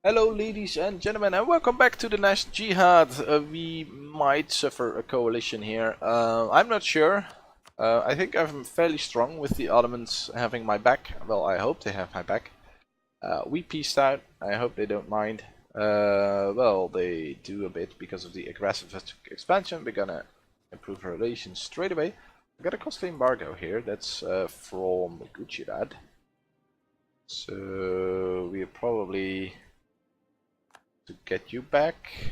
Hello ladies and gentlemen, and welcome back to the Najd Jihad. We might suffer a coalition here. I'm not sure. I think I'm fairly strong with the Ottomans having my back. Well, I hope they have my back. We peaced out. I hope they don't mind. Well, they do a bit because of the aggressive expansion. We're gonna improve relations straight away. I got a costly embargo here. That's from Gujarat. So we're probably to get you back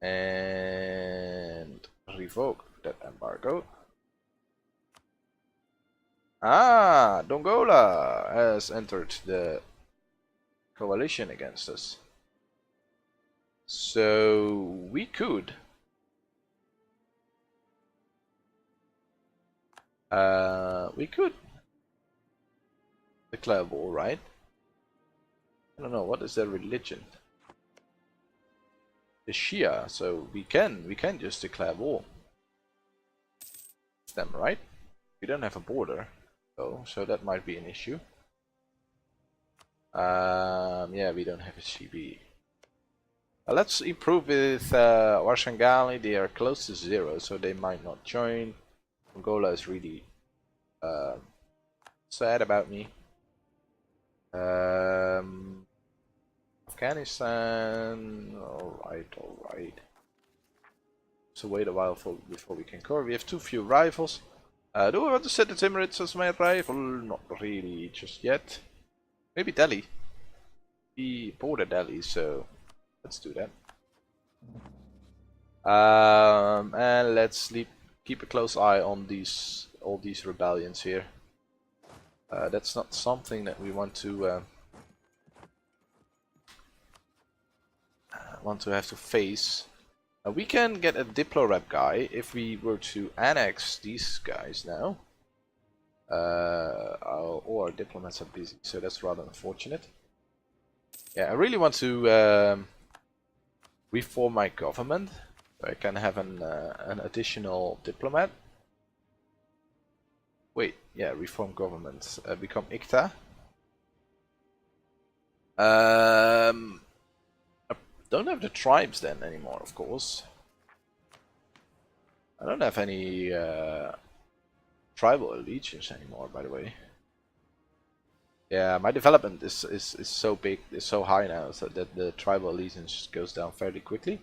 and revoke that embargo. Ah, Dongola has entered the coalition against us. So we could declare war, right? I don't know, what is their religion? The Shia, so we can just declare war. Them, right? We don't have a border though, so that might be an issue. Yeah, we don't have a CB. Let's improve with Warshangali. They are close to 0, so they might not join. Angola is really sad about me. Afghanistan, alright. So wait a while before we can cover. We have too few rifles. Do I want to set the Timurids as my rival? Not really, just yet. Maybe Delhi. We border Delhi, so let's do that. And let's keep a close eye on all these rebellions here. That's not something that we want to have to face. We can get a Diplo rep guy if we were to annex these guys now. All our diplomats are busy, so that's rather unfortunate. Yeah, I really want to reform my government. I can have an additional diplomat. Wait, yeah, reform government. Become ICTA. I don't have the tribes then anymore, of course. I don't have any tribal allegiance anymore, by the way. Yeah, my development is so big, is so high now, so that the tribal allegiance goes down fairly quickly,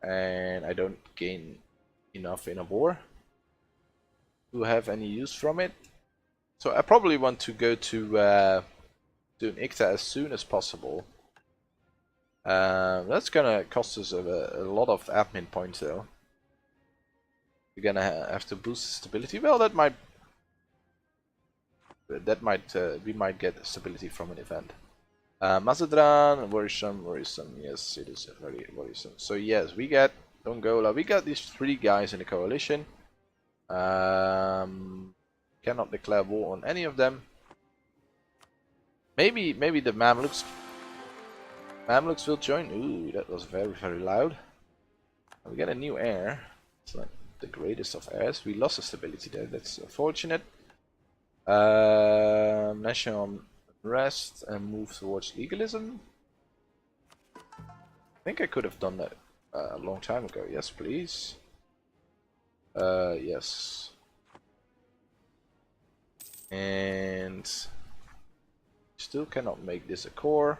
and I don't gain enough in a war to have any use from it. So I probably want to go to an ICTA as soon as possible. That's gonna cost us a lot of admin points though. We're gonna have to boost stability. Well, that might we might get stability from an event. Macedon, worrisome. Yes, it is very worrisome. So yes, we get Dongola. We got these 3 guys in the coalition. Cannot declare war on any of them. Maybe the Mamluks will join. Ooh, that was very loud. We get a new heir. It's like the greatest of heirs. We lost the stability there. That's unfortunate. National rest and move towards legalism. I think I could have done that a long time ago. Yes, please. Yes. And still cannot make this a core.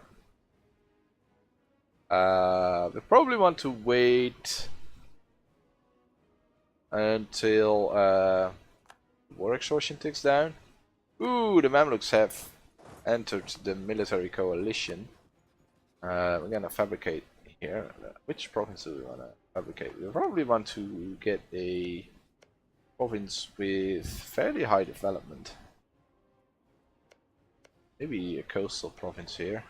We probably want to wait until war exhaustion ticks down. Ooh, the Mamluks have entered the military coalition. We're gonna fabricate here. Which province do we want to fabricate? We probably want to get a province with fairly high development. Maybe a coastal province here.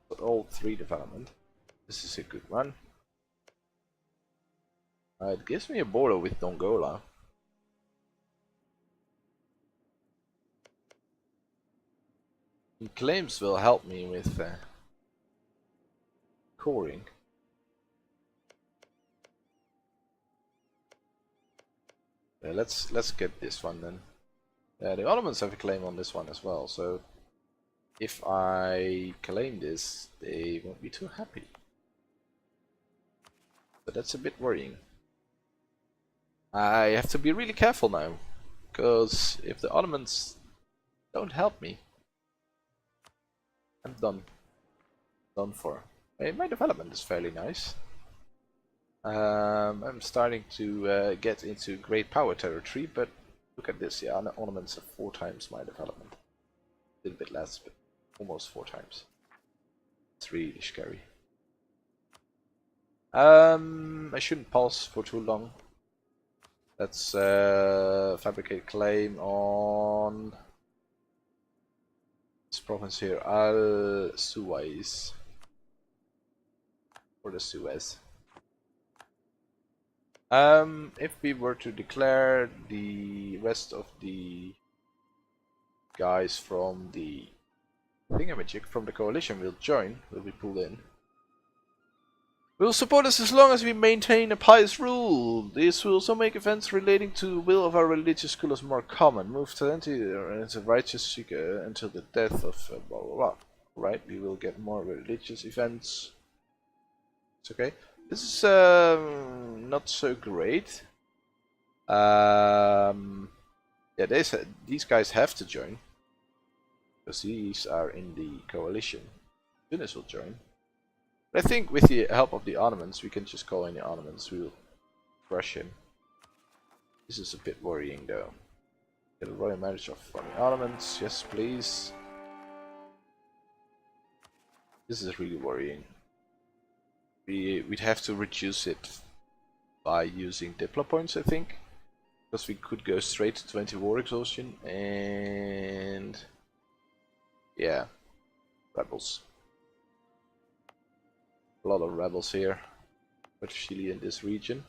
But all 3 development. This is a good one. It gives me a border with Dongola. And claims will help me with coring. Yeah, let's get this one then. Yeah, the Ottomans have a claim on this one as well, so if I claim this, they won't be too happy. But that's a bit worrying. I have to be really careful now, because if the Ottomans don't help me, I'm done. Done for. Hey, my development is fairly nice. I'm starting to get into great power territory, but look at this, yeah, the Ottomans are 4 times my development. A little bit less, but almost 4 times. It's really scary. I shouldn't pause for too long. Let's fabricate claim on this province here, Al-Suez, or the Suez. If we were to declare, the rest of the guys from the thingamajig from the coalition will join, will be pulled in. Will support us as long as we maintain a pious rule. This will also make events relating to the will of our religious scholars more common. Move to into righteous seeker until the death of blah blah blah. Right, we will get more religious events. It's okay. This is not so great. Yeah, these guys have to join, because these are in the coalition. Tunis will join. But I think with the help of the Ottomans, we can just call in the Ottomans. We'll crush him. This is a bit worrying though. Get a royal marriage from the Ottomans. Yes, please. This is really worrying. We'd have to reduce it by using Diplo points, I think. Because we could go straight to 20 war exhaustion and... yeah, rebels. A lot of rebels here, especially in this region.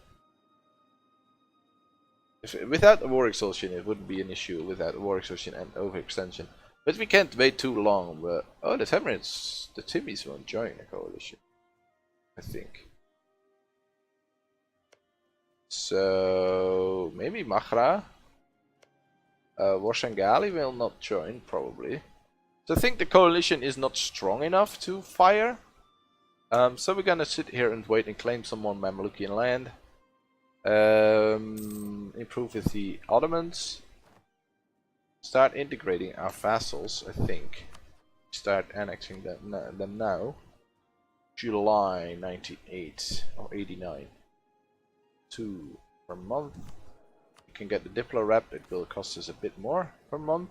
Without a war exhaustion, it wouldn't be an issue. Without a war exhaustion and overextension, but we can't wait too long. But oh, the Temerids, the Timmies won't join the coalition, I think. So maybe Mahra, Warshangali will not join probably. So I think the coalition is not strong enough to fire. So we're gonna sit here and wait and claim some more Mamlukian land. Improve with the Ottomans. Start integrating our vassals, I think. Start annexing them now. July 98 or 89. 2 per month. You can get the Diplo rep, it will cost us a bit more per month.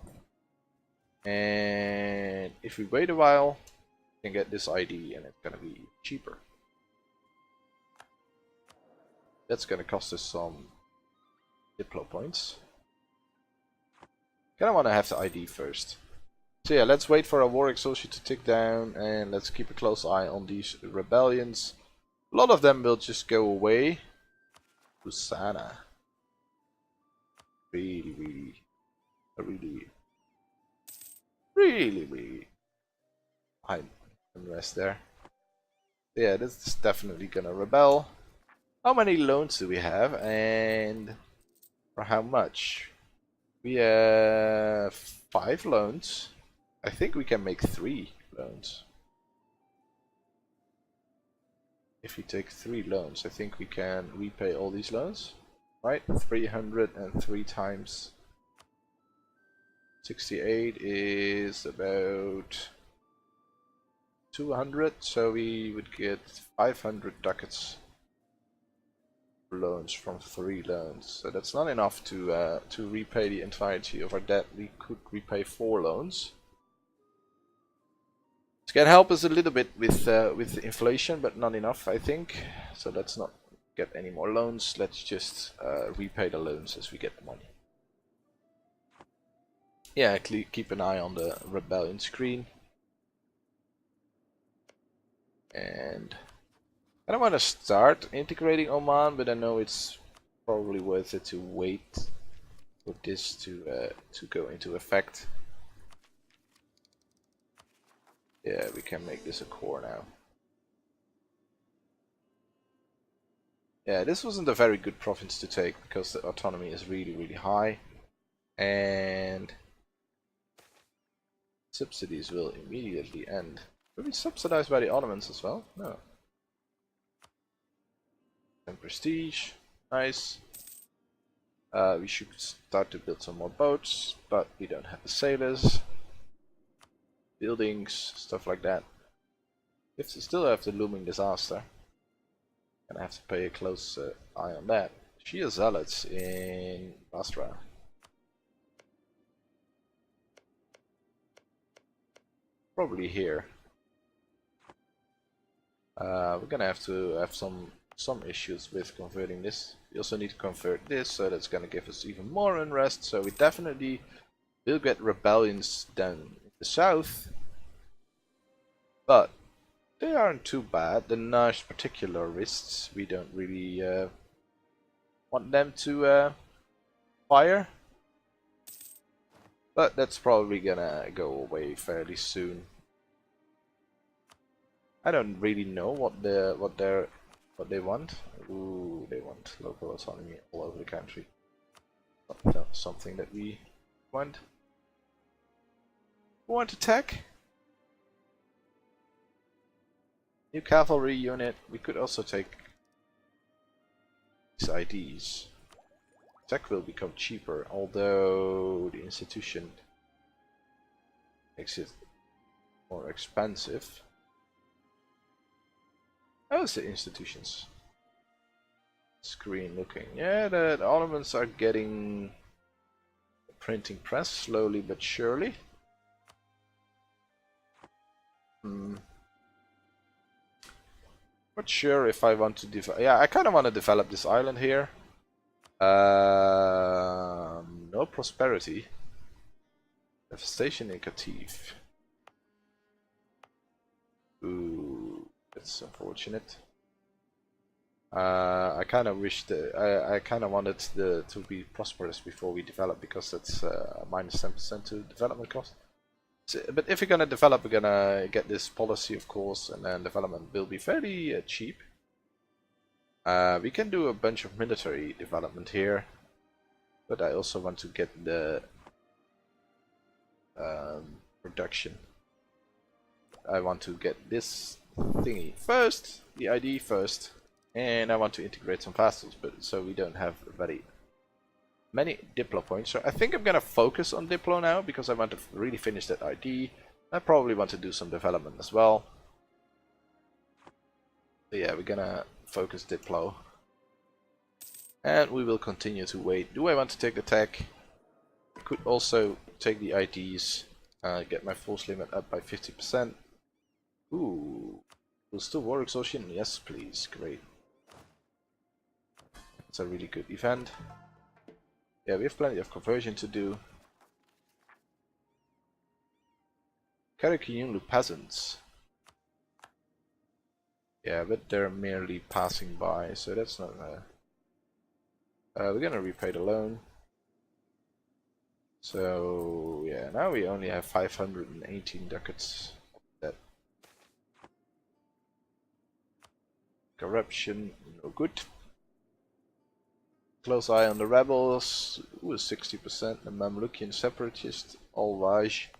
And if we wait a while, can get this ID and it's gonna be cheaper. That's gonna cost us some Diplo points. Kinda wanna have the ID first. So yeah, let's wait for our war exhaustion to tick down and let's keep a close eye on these rebellions. A lot of them will just go away. Lusana. Really high unrest there. Yeah, this is definitely gonna rebel. How many loans do we have and for how much? We have 5 loans. I think we can make 3 loans. If we take 3 loans, I think we can repay all these loans. Right? 303 times 68 is about 200, so we would get 500 ducats loans from 3 loans. So that's not enough to repay the entirety of our debt. We could repay 4 loans. It can help us a little bit with inflation, but not enough, I think. So let's not get any more loans. Let's just repay the loans as we get the money. Yeah, keep an eye on the rebellion screen. And I don't want to start integrating Oman, but I know it's probably worth it to wait for this to go into effect. Yeah, we can make this a core now. Yeah, this wasn't a very good province to take because the autonomy is really high. And Subsidies will immediately end. Will be subsidized by the Ottomans as well? No. And prestige. Nice. We should start to build some more boats, but we don't have the sailors. Buildings, stuff like that. We still have the looming disaster. And I have to pay a close eye on that. Shia Zealots in Basra. Probably here. We're gonna have to have some issues with converting this. We also need to convert this, so that's gonna give us even more unrest. So we definitely will get rebellions down in the south, but they aren't too bad. The Najd particularists, we don't really want them to fire, but that's probably gonna go away fairly soon. I don't really know what they want. Ooh, they want local autonomy all over the country. Not something that we want. We want attack. New cavalry unit. We could also take these IDs. Tech will become cheaper, although the institution makes it more expensive. How's the institutions screen looking? Yeah, the Ottomans are getting a printing press slowly but surely. Not sure if I want to develop. Yeah, I kind of want to develop this island here. No prosperity. Devastation in Qatif. Ooh, that's unfortunate. I kind of wish I kind of wanted to be prosperous before we develop, because that's minus 10% to development cost. So, but if we're gonna develop, we're gonna get this policy, of course, and then development will be fairly cheap. We can do a bunch of military development here, but I also want to get the production. I want to get this thingy first, the ID first, and I want to integrate some vassals, but so we don't have very many Diplo points. So I think I'm gonna focus on Diplo now, because I want to really finish that ID. I probably want to do some development as well. But yeah, we're gonna focus Diplo, and we will continue to wait. Do I want to take the tech? I could also take the IDs, get my force limit up by 50%. Ooh, will still war exhaustion? Yes, please. Great. It's a really good event. Yeah, we have plenty of conversion to do. Karakiunlu peasants. Yeah, but they're merely passing by, so that's not we're gonna repay the loan. So yeah, now we only have 518 ducats. That corruption, no good. Close eye on the rebels. Ooh, 60%. The Mamlukian separatists, all Raj.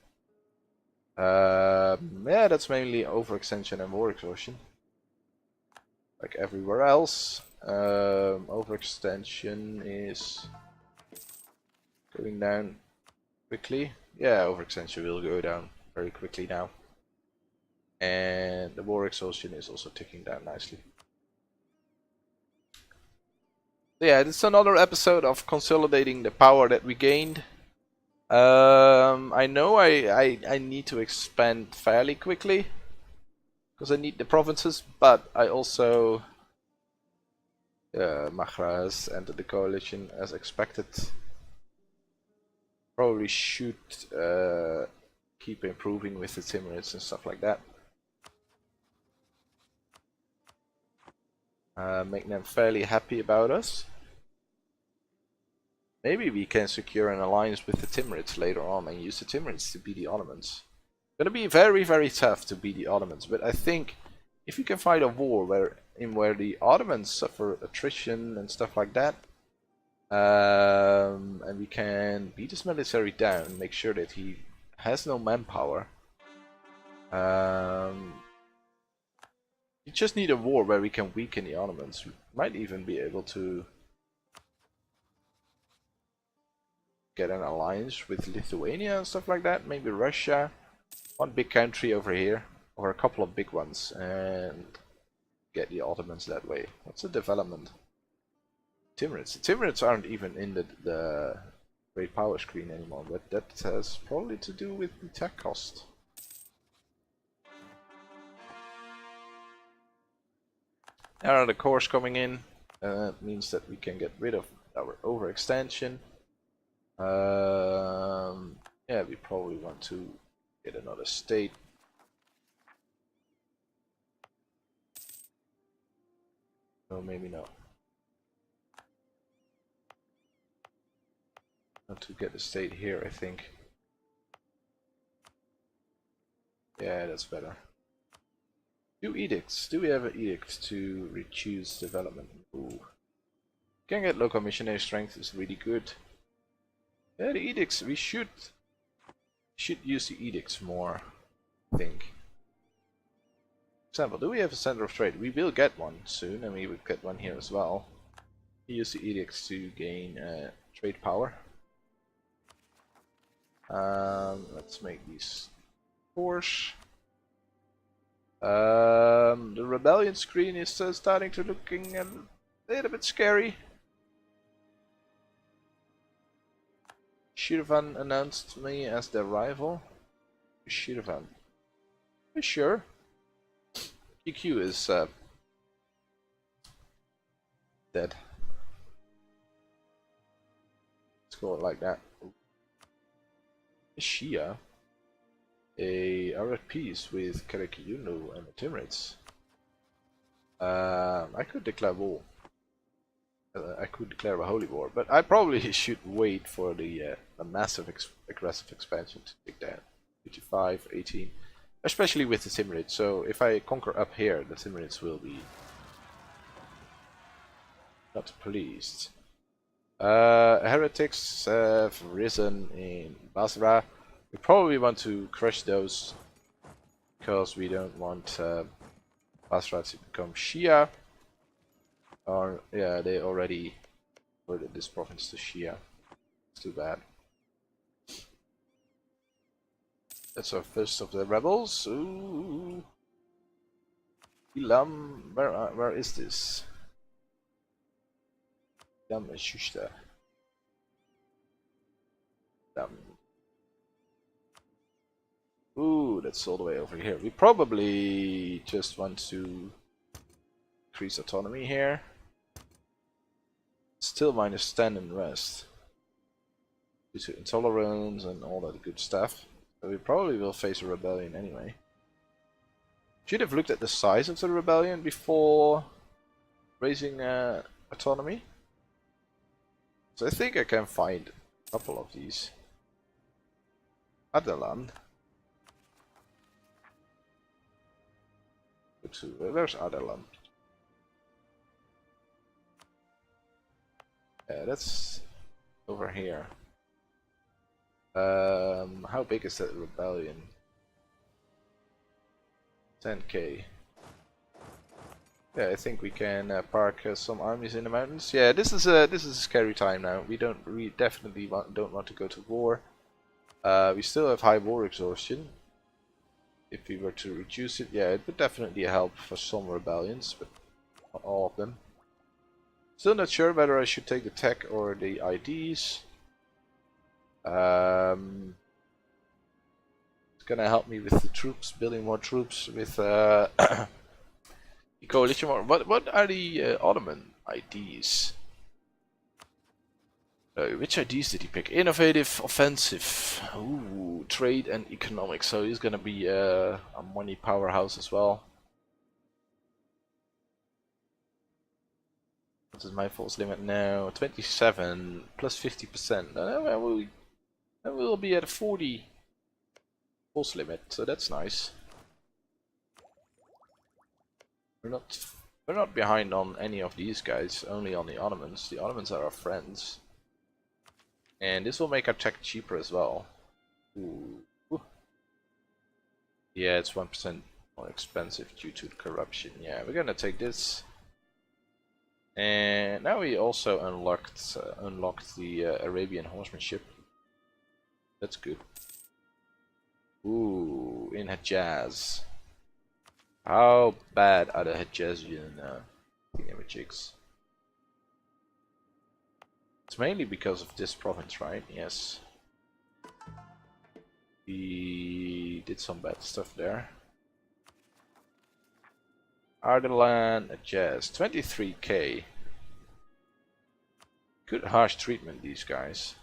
Yeah, that's mainly overextension and war exhaustion. Like everywhere else. Overextension is going down quickly. Yeah, overextension will go down very quickly now. And the war exhaustion is also ticking down nicely. Yeah, this is another episode of consolidating the power that we gained. I know I need to expand fairly quickly, because I need the provinces, but I also Mahra has entered the coalition as expected. Probably should keep improving with the Timurids and stuff like that. Make them fairly happy about us. Maybe we can secure an alliance with the Timurids later on and use the Timurids to beat the Ottomans. It's gonna be very, very tough to beat the Ottomans, but I think if we can fight a war where the Ottomans suffer attrition and stuff like that, and we can beat his military down, make sure that he has no manpower. We just need a war where we can weaken the Ottomans. We might even be able to get an alliance with Lithuania and stuff like that. Maybe Russia. One big country over here, or a couple of big ones, and get the Ottomans that way. What's the development? Timurids. The Timurids aren't even in the great power screen anymore, but that has probably to do with the tech cost. There are the cores coming in. That means that we can get rid of our overextension. Yeah, we probably want to get another state. No, maybe not. Want to get a state here, I think. Yeah, that's better. Do edicts. Do we have an edict to reduce development? Ooh. Can get local missionary strength is really good. Yeah, the edicts. We should use the edicts more, I think. For example, do we have a center of trade? We will get one soon, and we will get one here as well. We use the edicts to gain trade power. Let's make these force. The rebellion screen is starting to looking a little bit scary. Shirvan announced me as their rival. Shirvan. Are you sure? EQ is dead. Let's go like that. Shia. Are at peace with Karakiyunu and the Timurids. I could declare war. I could declare a holy war, but I probably should wait for the a massive aggressive expansion to take down 55, 18, especially with the Timurids. So if I conquer up here, the Timurids will be not pleased. Heretics have risen in Basra. We probably want to crush those because we don't want Basra to become Shia. Or yeah, they already converted this province to Shia. It's too bad. That's our first of the rebels. Ooh. Ilam, where is this? Ilam and Shushta. Ooh, that's all the way over here. We probably just want to increase autonomy here. Still minus 10 in rest. Due to intolerance and all that good stuff. So we probably will face a rebellion anyway. Should have looked at the size of the rebellion before raising autonomy. So I think I can find a couple of these. Adalan. Where's Adalan? Yeah, that's over here. How big is that rebellion? 10k. Yeah, I think we can park some armies in the mountains. Yeah, this is a scary time now. We definitely don't want to go to war. We still have high war exhaustion. If we were to reduce it, yeah, it would definitely help for some rebellions, but not all of them. Still not sure whether I should take the tech or the IDs. It's gonna help me with the troops, building more troops with the coalition war. What are the Ottoman IDs? Which IDs did he pick? Innovative, offensive, ooh, trade and economics. So he's gonna be a money powerhouse as well. What is my force limit now? 27 plus 50%. That will be at a 40 force limit, so that's nice. We're not behind on any of these guys, only on the Ottomans. The Ottomans are our friends. And this will make our tech cheaper as well. Ooh. Yeah, it's 1% more expensive due to corruption. Yeah, we're gonna take this. And now we also unlocked the Arabian horsemanship. That's good. Ooh, in Hejaz. How bad are the Hejazian thingamajigs? It's mainly because of this province, right? Yes. We did some bad stuff there. Ardalan, Hejaz, 23k. Good harsh treatment, these guys.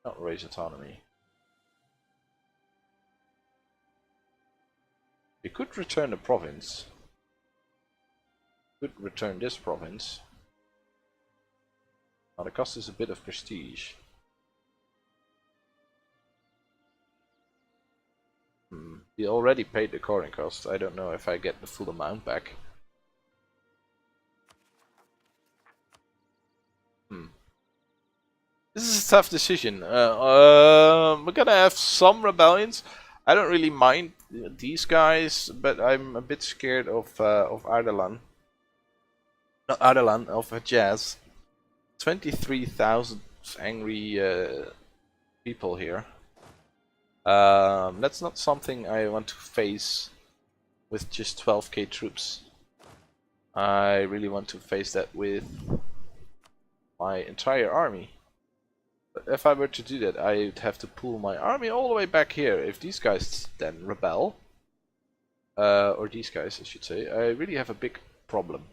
Not raise autonomy. We could return the province. Could return this province. Now the cost is a bit of prestige. We already paid the coring cost. I don't know if I get the full amount back. This is a tough decision. We're gonna have some rebellions. I don't really mind these guys, but I'm a bit scared of Ardalan. Not Ardalan, of Hejaz. 23,000 angry people here. That's not something I want to face with just 12k troops. I really want to face that with my entire army. But if I were to do that, I'd have to pull my army all the way back here. If these guys then rebel, or these guys I should say, I really have a big problem.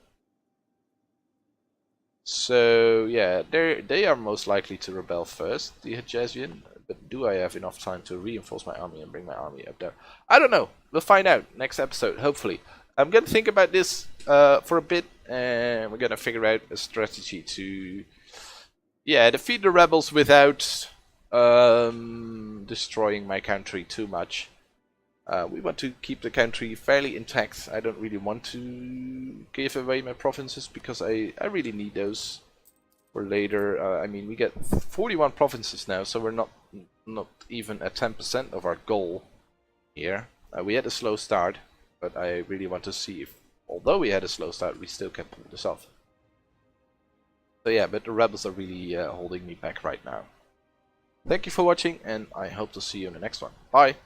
So yeah, they are most likely to rebel first, the Hejazian. But do I have enough time to reinforce my army and bring my army up there? I don't know. We'll find out next episode, hopefully. I'm gonna think about this for a bit, and we're gonna figure out a strategy to, yeah, defeat the rebels without destroying my country too much. We want to keep the country fairly intact. I don't really want to give away my provinces because I really need those for later. I mean, we get 41 provinces now, so we're not even at 10% of our goal here. We had a slow start, but I really want to see if, although we had a slow start, we still can pull this off. So yeah, but the rebels are really holding me back right now. Thank you for watching, and I hope to see you in the next one. Bye!